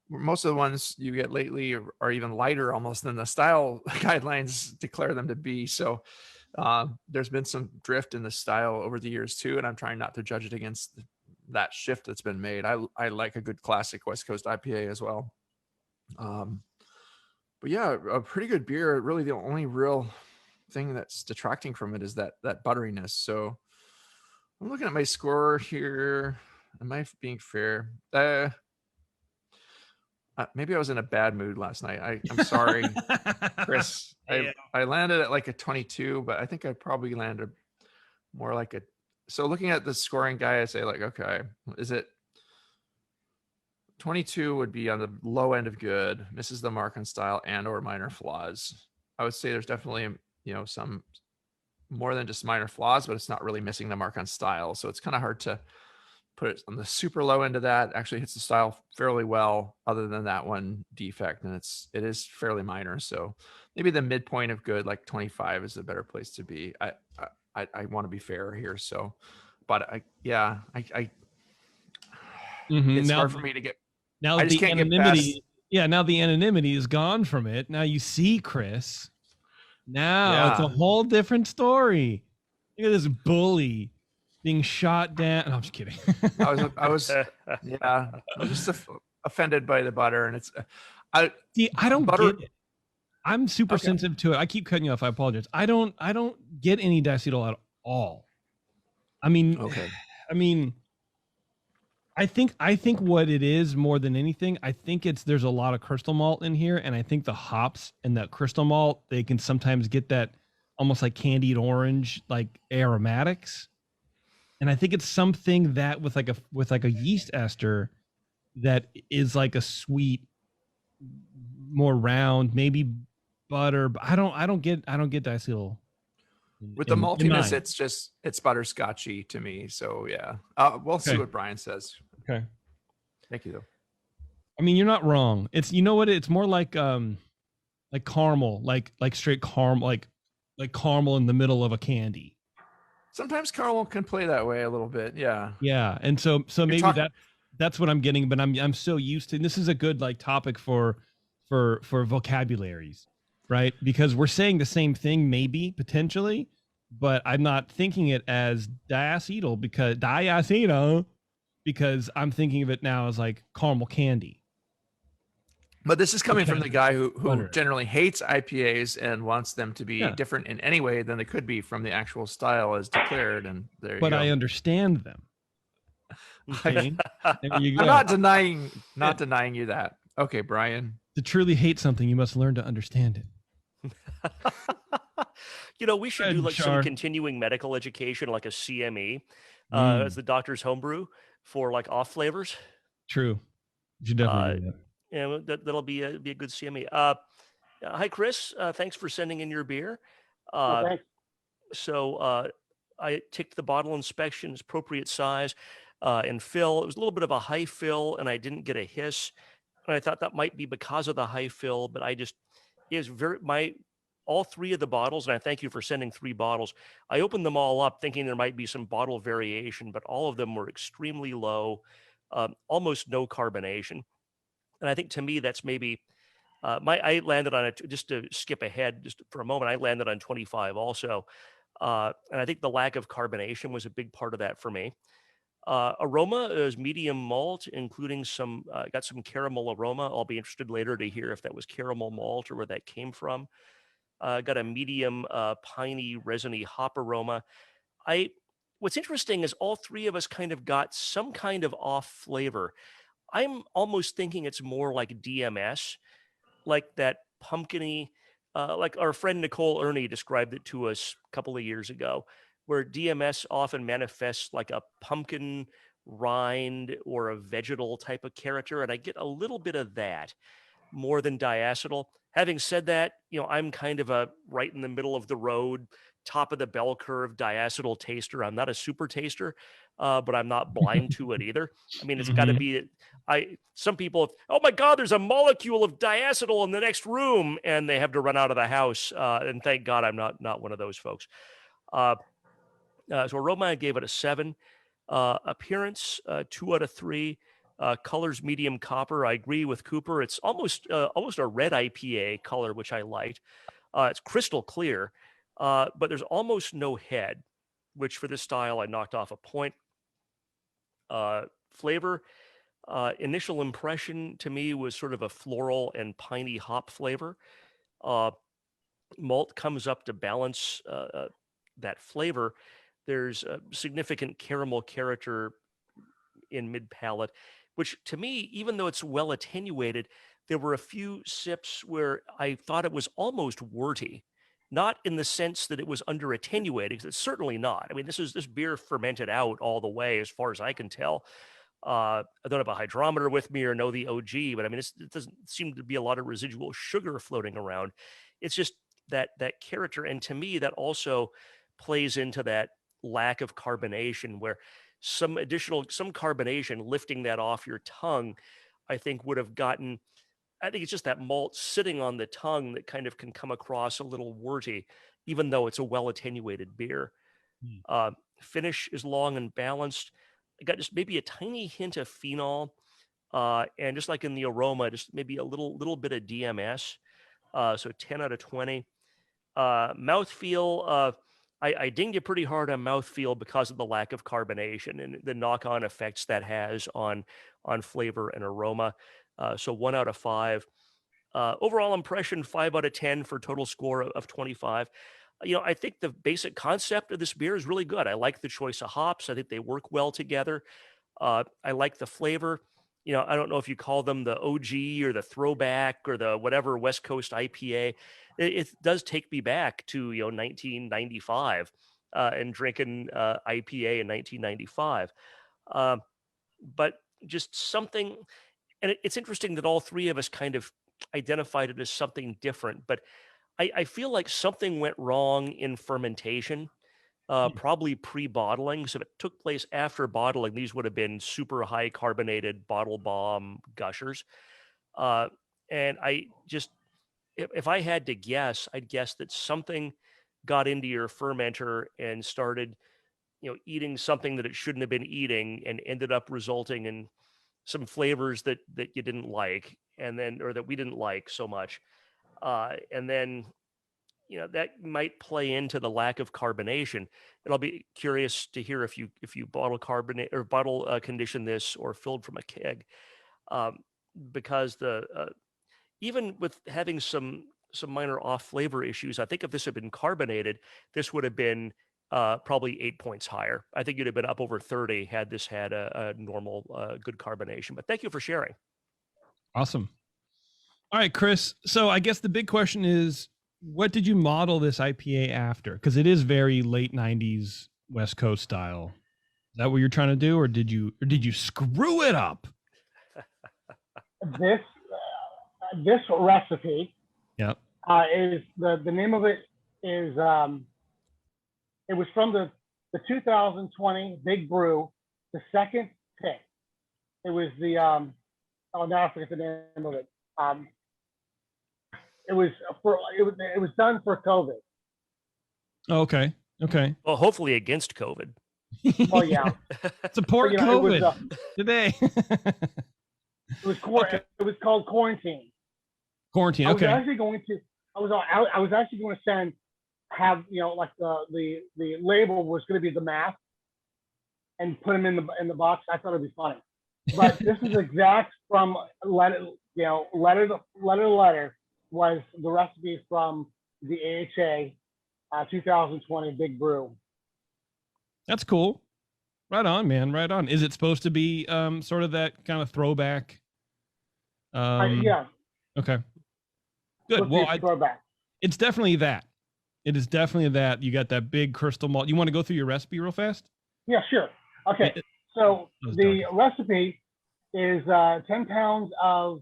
Most of the ones you get lately are even lighter almost than the style guidelines declare them to be. So there's been some drift in the style over the years too, and I'm trying not to judge it against that shift that's been made. I like a good classic West Coast IPA as well. But yeah, a pretty good beer. Really, the only real thing that's detracting from it is that butteriness. So I'm looking at my score here. Am I being fair? Maybe I was in a bad mood last night. I'm sorry, Chris. I landed at like a 22, but I think I probably landed more like a. So looking at the scoring guy, I say like, okay, is it 22 would be on the low end of good, misses the mark on style and or minor flaws. I would say there's definitely, some more than just minor flaws, but it's not really missing the mark on style. So it's kind of hard to put it on the super low end of that. Actually hits the style fairly well, other than that one defect, and it is fairly minor. So maybe the midpoint of good, like 25, is a better place to be. I want to be fair here. So, but it's hard for me to get. Now the anonymity, now the anonymity is gone from it. Now you see, Chris. Now it's a whole different story. Look at this bully being shot down. No, I'm just kidding. I was just offended by the butter, and it's. I don't get it. I'm super sensitive to it. I keep cutting you off. I apologize. I don't get any diacetyl at all. I mean, I think what it is more than anything, I think there's a lot of crystal malt in here, and I think the hops and that crystal malt, they can sometimes get that almost like candied orange, like aromatics. And I think it's something that with like a yeast ester that is like a sweet, more round, maybe butter. But I don't get diacetyl. With the maltiness, it's butterscotchy to me. So yeah, we'll see what Brian says. Okay. Thank you though. I mean, you're not wrong. It's, you know what? It's more like caramel, like straight caramel, like caramel in the middle of a candy. Sometimes caramel can play that way a little bit. Yeah. Yeah. And so maybe that's what I'm getting, but I'm so used to, and this is a good like topic for vocabularies, right? Because we're saying the same thing, maybe potentially, but I'm not thinking it as diacetyl because I'm thinking of it now as like caramel candy. But this is coming from the guy who generally hates IPAs and wants them to be different in any way than they could be from the actual style as declared. And there you go. But I understand them. Okay. There you go. I'm not denying you that. Okay, Brian. To truly hate something, you must learn to understand it. We should do Ed like some Char. continuing medical education, like a CME, Mm. as the doctor's homebrew for like off flavors. True. You should definitely do that. Yeah, that'll be a good CME. Hi, Chris. Thanks for sending in your beer. Thanks. So I ticked the bottle inspections, appropriate size, and fill. It was a little bit of a high fill, and I didn't get a hiss. And I thought that might be because of the high fill, but it was all three of the bottles, and I thank you for sending 3 bottles. I opened them all up thinking there might be some bottle variation, but all of them were extremely low, almost no carbonation. And I think to me, that's maybe I landed on it, just to skip ahead just for a moment. I landed on 25 also. And I think the lack of carbonation was a big part of that for me. Aroma is medium malt, including got some caramel aroma. I'll be interested later to hear if that was caramel malt or where that came from. Got a medium piney, resiny hop aroma. What's interesting is all 3 of us kind of got some kind of off flavor. I'm almost thinking it's more like DMS, like that pumpkiny, like our friend Nicole Ernie described it to us a couple of years ago, where DMS often manifests like a pumpkin rind or a vegetal type of character. And I get a little bit of that more than diacetyl. Having said that, I'm kind of a right in the middle of the road, top of the bell curve diacetyl taster. I'm not a super taster, but I'm not blind to it either. I mean, it's got to be. Some people, oh my God, there's a molecule of diacetyl in the next room, and they have to run out of the house. And thank God I'm not one of those folks. So aroma, I gave it a 7. Appearance, 2 out of 3. Colors medium copper. I agree with Cooper. It's almost a red IPA color, which I liked. It's crystal clear, but there's almost no head, which for this style I knocked off a point. Flavor, initial impression to me was sort of a floral and piney hop flavor. Malt comes up to balance that flavor. There's a significant caramel character in mid palate, which to me, even though it's well attenuated, there were a few sips where I thought it was almost worty, not in the sense that it was under attenuated, because it's certainly not. I mean, this beer fermented out all the way, as far as I can tell. I don't have a hydrometer with me or know the OG, but I mean, it doesn't seem to be a lot of residual sugar floating around. It's just that character, and to me, that also plays into that lack of carbonation, where some carbonation lifting that off your tongue, I think would have gotten. I think it's just that malt sitting on the tongue that kind of can come across a little worty, even though it's a well attenuated beer. Finish is long and balanced. I got just maybe a tiny hint of phenol, and just like in the aroma, just maybe a little bit of DMS. So 10 out of 20. Mouthfeel, I dinged you pretty hard on mouthfeel because of the lack of carbonation and the knock-on effects that has on flavor and aroma. So 1 out of 5. Overall impression, 5 out of 10 for total score of 25. I think the basic concept of this beer is really good. I like the choice of hops. I think they work well together. I like the flavor. I don't know if you call them the OG or the throwback or the whatever West Coast IPA. It does take me back to 1995 and drinking IPA in 1995. But just something, and it's interesting that all 3 of us kind of identified it as something different. But I feel like something went wrong in fermentation. Probably pre-bottling. So if it took place after bottling, these would have been super high carbonated bottle bomb gushers. And I just, if I had to guess, I'd guess that something got into your fermenter and started, eating something that it shouldn't have been eating, and ended up resulting in some flavors that you didn't like, or that we didn't like so much. And then, that might play into the lack of carbonation. And I'll be curious to hear if you bottle carbonate or bottle condition this or filled from a keg, because even with having some minor off flavor issues, I think if this had been carbonated, this would have been probably 8 points higher. I think you'd have been up over 30 had this had a normal good carbonation. But thank you for sharing. Awesome. All right, Chris. So I guess the big question is, what did you model this IPA after? Because it is very late 90s West Coast style. Is that what you're trying to do, or did you screw it up? This recipe, Yep. is the name of it is it was from the 2020 Big Brew, the second pick. It was the now I forget the name of it. It was done for COVID. Oh, okay. Well, hopefully against COVID. Oh yeah. Support But, you know, COVID today. It was called quarantine. Quarantine. I was Okay. actually going to have like the label was going to be the math and put them in the box. I thought it'd be funny, but this is exact from letter to letter was the recipe from the AHA 2020 Big Brew. That's cool. Right on, man. Right on. Is it supposed to be sort of that kind of throwback? Yeah. Okay. Good. Well, throwback. It's definitely that. It is definitely that. You got that big crystal malt. You want to go through your recipe real fast? Yeah, sure. Okay. So the recipe is 10 pounds of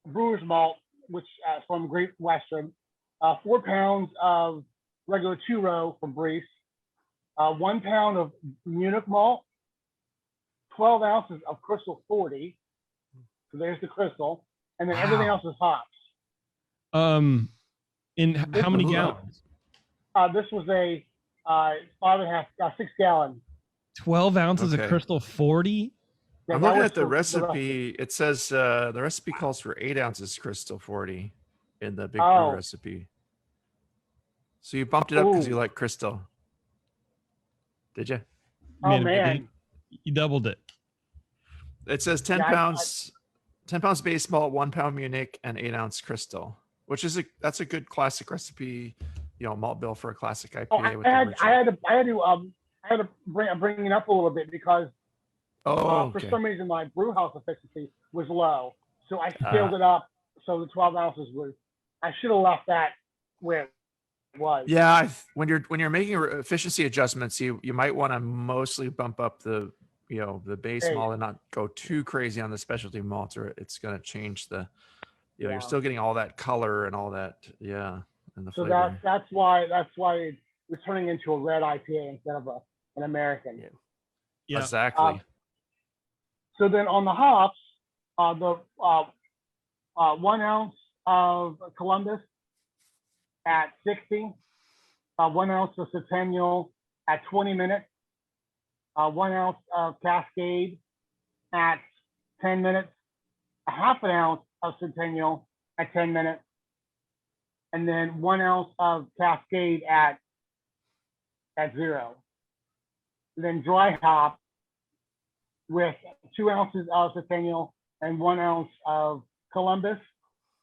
brewer's malt, which from Great Western, 4 pounds of regular 2-row from Brees, 1 pound of Munich malt, 12 ounces of Crystal 40. So there's the crystal, and then everything else is hops. In how many gallons? This was a 6 gallon. 12 ounces of Crystal 40. I'm looking at the recipe. It says the recipe calls for 8 ounces Crystal 40 in the Big Brew recipe. So you bumped it up because you like Crystal. Did you? Oh man, you doubled it. It says 10 pounds, 10 pounds base malt, 1 pound Munich, and 8 ounce Crystal, which is that's a good classic recipe. Malt bill for a classic IPA. I had to bring it up a little bit because for some reason my brew house efficiency was low, so I scaled it up. So the 12 ounces was. I should have left that where it was. Yeah, when you're making efficiency adjustments, you might want to mostly bump up the the base malt and not go too crazy on the specialty malts, or it's going to change the. You're still getting all that color and all that. Yeah. And the flavor. That's why it's turning into a red IPA instead of an American. Yeah. Exactly. So then on the hops, the 1 ounce of Columbus at 60, 1 ounce of Centennial at 20 minutes, 1 ounce of Cascade at 10 minutes, a half an ounce of Centennial at 10 minutes, and then 1 ounce of Cascade at 0. And then dry hop with 2 ounces of Centennial and 1 ounce of Columbus.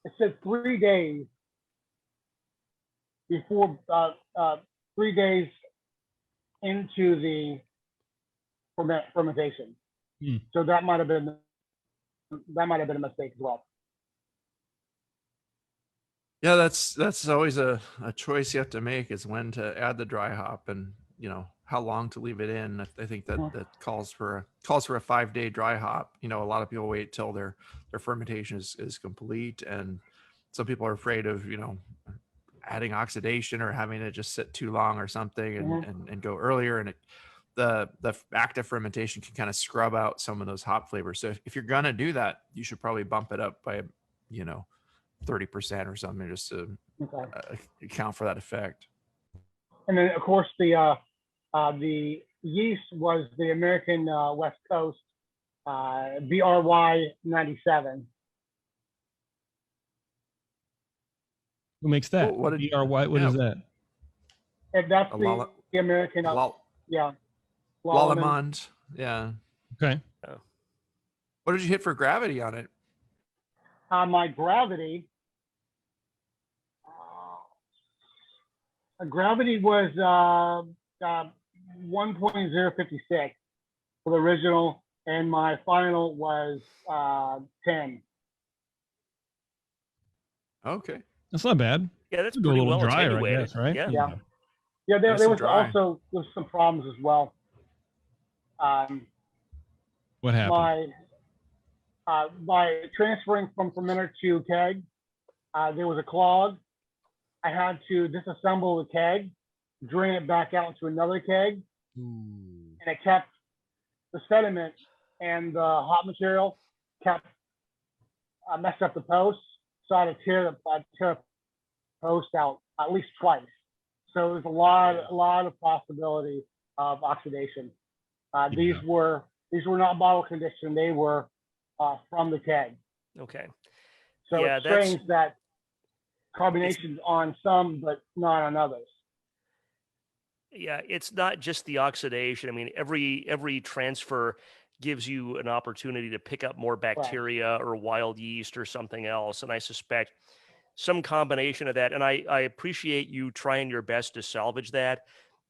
It said 3 days before 3 days into the fermentation. So that might have been a mistake as well. Yeah, that's always a choice you have to make, is when to add the dry hop and how long to leave it in. I think that calls for a 5-day dry hop. A lot of people wait till their fermentation is complete, and some people are afraid of adding oxidation or having it just sit too long or something and go earlier, and the active fermentation can kind of scrub out some of those hop flavors. So if you're gonna do that, you should probably bump it up by 30% or something, just to account for that effect. And then of course the yeast was the American West Coast BRY 97. Who makes that? What BRY? What is that? And that's the American. Lallemand. Yeah. Okay. What did you hit for gravity on it? My gravity. Gravity was 1.056 for the original, and my final was 10. Okay. That's not bad. Yeah, that's Go a pretty little well drier, I attenuated. guess, right? Yeah. Yeah. Yeah, Nice there and was dry. also there's some problems as well. What happened? By transferring from fermenter to keg, there was a clog. I had to disassemble the keg, drain it back out into another keg, and it kept the sediment and the hot material kept messed up the post. So I had to tear the post out at least twice. So there's a lot of possibility of oxidation. These were not bottle conditioned; they were from the keg. Okay. So Yeah, it's strange that carbonation's on some, but not on others. Yeah, it's not just the oxidation. I mean, every transfer gives you an opportunity to pick up more bacteria or wild yeast or something else. And I suspect some combination of that. And I appreciate you trying your best to salvage that.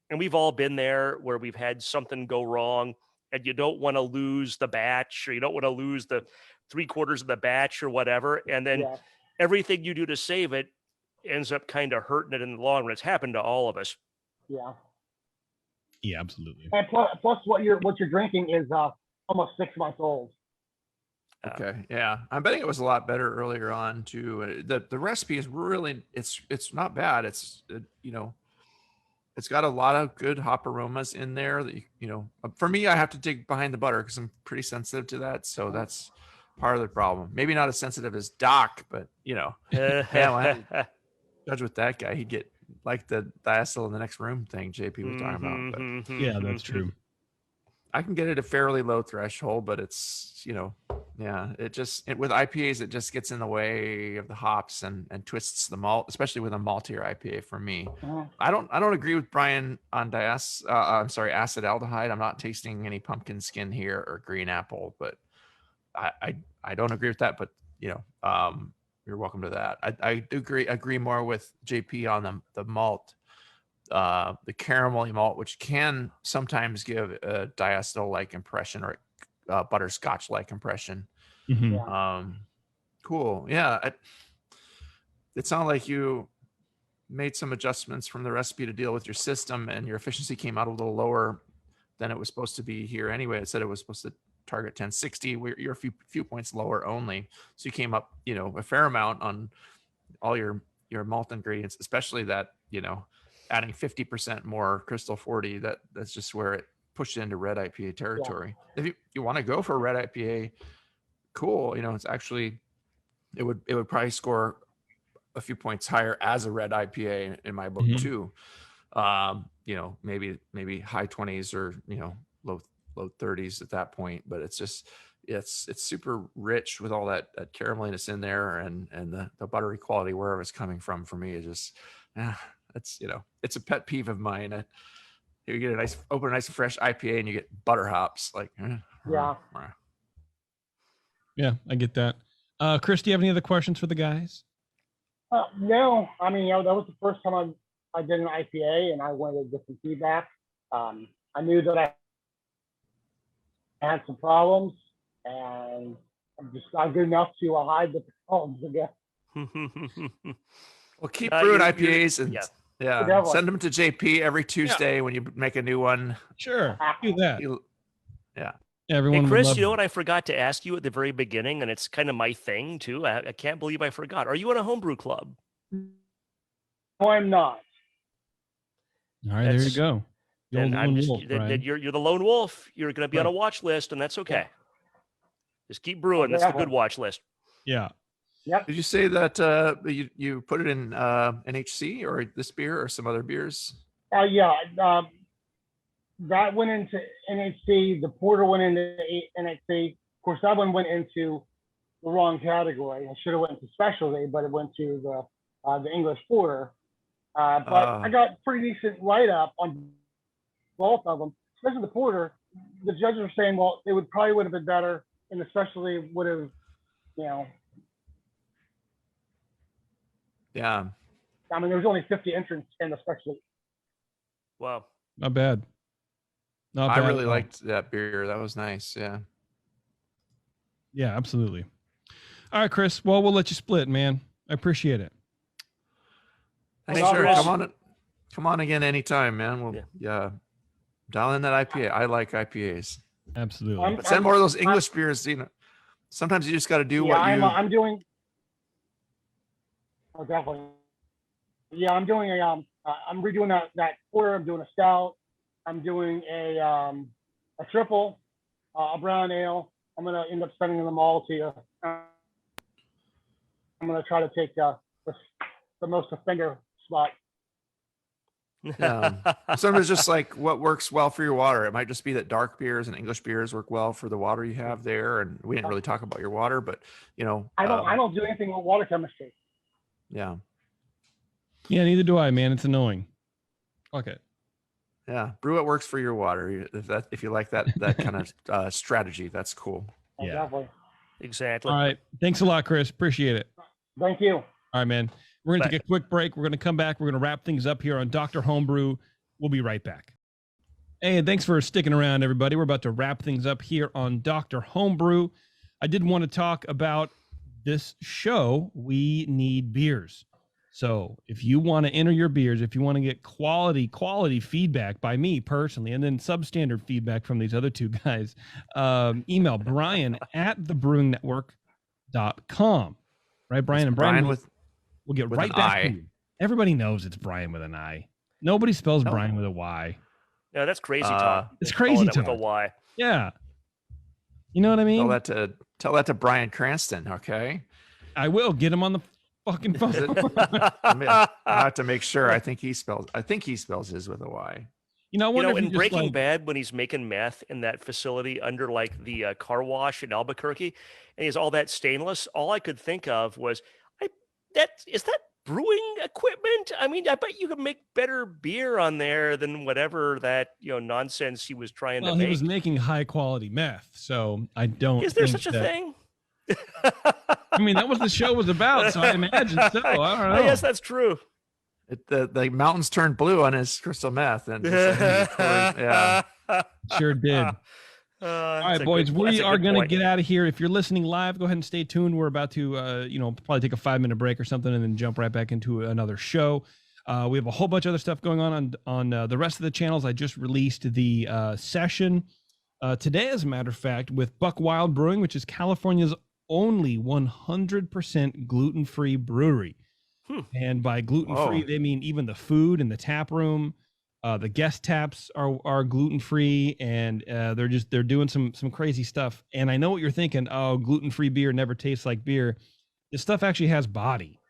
And we've all been there where we've had something go wrong and you don't want to lose the batch, or you don't want to lose the 3/4 of the batch or whatever. And then everything you do to save it ends up kind of hurting it in the long run. It's happened to all of us. Yeah. Yeah, absolutely. And plus what you're drinking is almost 6 months old. Okay, yeah, I'm betting it was a lot better earlier on too. The recipe is really it's not bad. It's it's got a lot of good hop aromas in there. That for me, I have to dig behind the butter because I'm pretty sensitive to that. So that's part of the problem. Maybe not as sensitive as Doc, but man, when I judge with that guy, he'd get like the diacetyl in the next room thing JP was talking about. But Yeah, that's true. I can get it a fairly low threshold, but it's, with IPAs, it just gets in the way of the hops and twists the malt, especially with a maltier IPA for me. I don't agree with Brian on acetaldehyde. I'm not tasting any pumpkin skin here or green apple, but I don't agree with that, but you're welcome to that. I do agree more with JP on the malt. The caramelly malt, which can sometimes give a diacetyl-like impression or butterscotch-like impression. Mm-hmm. Cool. Yeah. It sounded like you made some adjustments from the recipe to deal with your system, and your efficiency came out a little lower than it was supposed to be here anyway. It said it was supposed to target 1060. You're a few points lower only. So you came up, a fair amount on all your malt ingredients, especially that, adding 50% more Crystal 40, that's just where it pushed into red IPA territory. Yeah. If you want to go for a red IPA, cool. It's actually, it would probably score a few points higher as a red IPA in my book too. Maybe high 20s or, low 30s at that point, but it's just, it's super rich with all that carameliness in there and the buttery quality, wherever it's coming from. For me, it just, it's a pet peeve of mine. You get a nice fresh IPA and you get butter hops. Yeah, I get that. Chris, do you have any other questions for the guys? No, I mean, that was the first time I did an IPA, and I wanted to get some feedback. I knew that I had some problems, and I'm just not good enough to hide the problems again. Well, keep brewing IPAs and send them to JP every Tuesday when you make a new one. Sure, do that. Yeah. Everyone. Hey, Chris, you know what I forgot to ask you at the very beginning, and it's kind of my thing too. I can't believe I forgot. Are you in a homebrew club? No, I'm not. All right, there you go. Then you're the lone wolf. You're going to be on a watch list, and that's okay. Yeah. Just keep brewing. That's a good watch list. Yeah. Yep. Did you say that you put it in NHC or this beer or some other beers? That went into NHC. The porter went into NHC. Of course, that one went into the wrong category. I should have went to specialty, but it went to the English porter. But I got pretty decent write-up on both of them, especially the porter. The judges were saying, well, it would have been better, and the specialty would have, Yeah. I mean, there was only 50 entrants in the specialty. Wow. Not bad. I really liked that beer. That was nice. Yeah. Yeah, absolutely. All right, Chris. Well, we'll let you split, man. I appreciate it. Hey, Thanks, sure. Chris. Come on again anytime, man. We'll dial in that IPA. I like IPAs. Absolutely. But send more of those English beers. Sometimes you just got to do what you. I'm doing. Oh, definitely. Yeah, I'm doing I'm redoing that porter. I'm doing a stout. I'm doing a triple, a brown ale. I'm gonna end up sending them all to you. I'm gonna try to take the most offender spot. Yeah. Sometimes just like what works well for your water. It might just be that dark beers and English beers work well for the water you have there. And we didn't really talk about your water, but I don't do anything with water chemistry. Yeah. Yeah, neither do I, man. It's annoying. Fuck it. Yeah. Brew what works for your water. If you like that kind of strategy, that's cool. Yeah. Definitely. Exactly. All right. Thanks a lot, Chris. Appreciate it. Thank you. All right, man. We're going to take a quick break. We're going to come back. We're going to wrap things up here on Dr. Homebrew. We'll be right back. Hey, and thanks for sticking around, everybody. We're about to wrap things up here on Dr. Homebrew. I did want to talk about this show. We need beers. So if you want to enter your beers, if you want to get quality feedback by me personally, and then substandard feedback from these other two guys, email Brian at thebrewingnetwork.com. Right, Brian? And Brian we'll get right back to you. Everybody knows it's Brian with an I. Nobody spells Brian with a Y. No, that's crazy talk. It's crazy talk. With a Y. Yeah. You know what I mean? Tell that to Bryan Cranston, okay? I will get him on the fucking phone. I have to make sure. I think he spells his with a Y. In Breaking Bad, when he's making meth in that facility under like the car wash in Albuquerque, and he has all that stainless, all I could think of was, is that brewing equipment? I mean, I bet you could make better beer on there than whatever that nonsense he was trying to make. He was making high quality meth, so I don't. Is there such a thing? I mean, that was the show was about, so I imagine so. I don't know. I guess that's true. The mountains turned blue on his crystal meth, and yeah, sure did. All right, boys, we are going to get out of here. If you're listening live, go ahead and stay tuned. We're about to, probably take a 5-minute break or something and then jump right back into another show. We have a whole bunch of other stuff going on the rest of the channels. I just released the session today, as a matter of fact, with Buck Wild Brewing, which is California's only 100% gluten-free brewery. And by gluten-free, they mean even the food in the tap room. The guest taps are gluten-free, and they're doing some crazy stuff. And I know what you're thinking. Oh, gluten-free beer never tastes like beer. This stuff actually has body.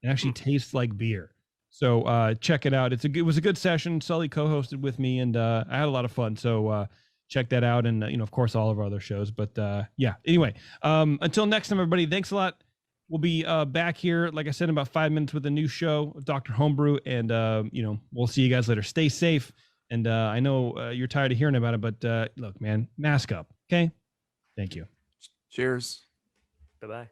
It actually tastes like beer. So check it out. It was a good session. Sully co-hosted with me, and I had a lot of fun. So check that out, and of course, all of our other shows. But yeah. Anyway, until next time, everybody. Thanks a lot. We'll be back here, like I said, in about 5 minutes with a new show, Dr. Homebrew, and we'll see you guys later. Stay safe, and I know you're tired of hearing about it, but look, man, mask up, okay? Thank you. Cheers. Bye-bye.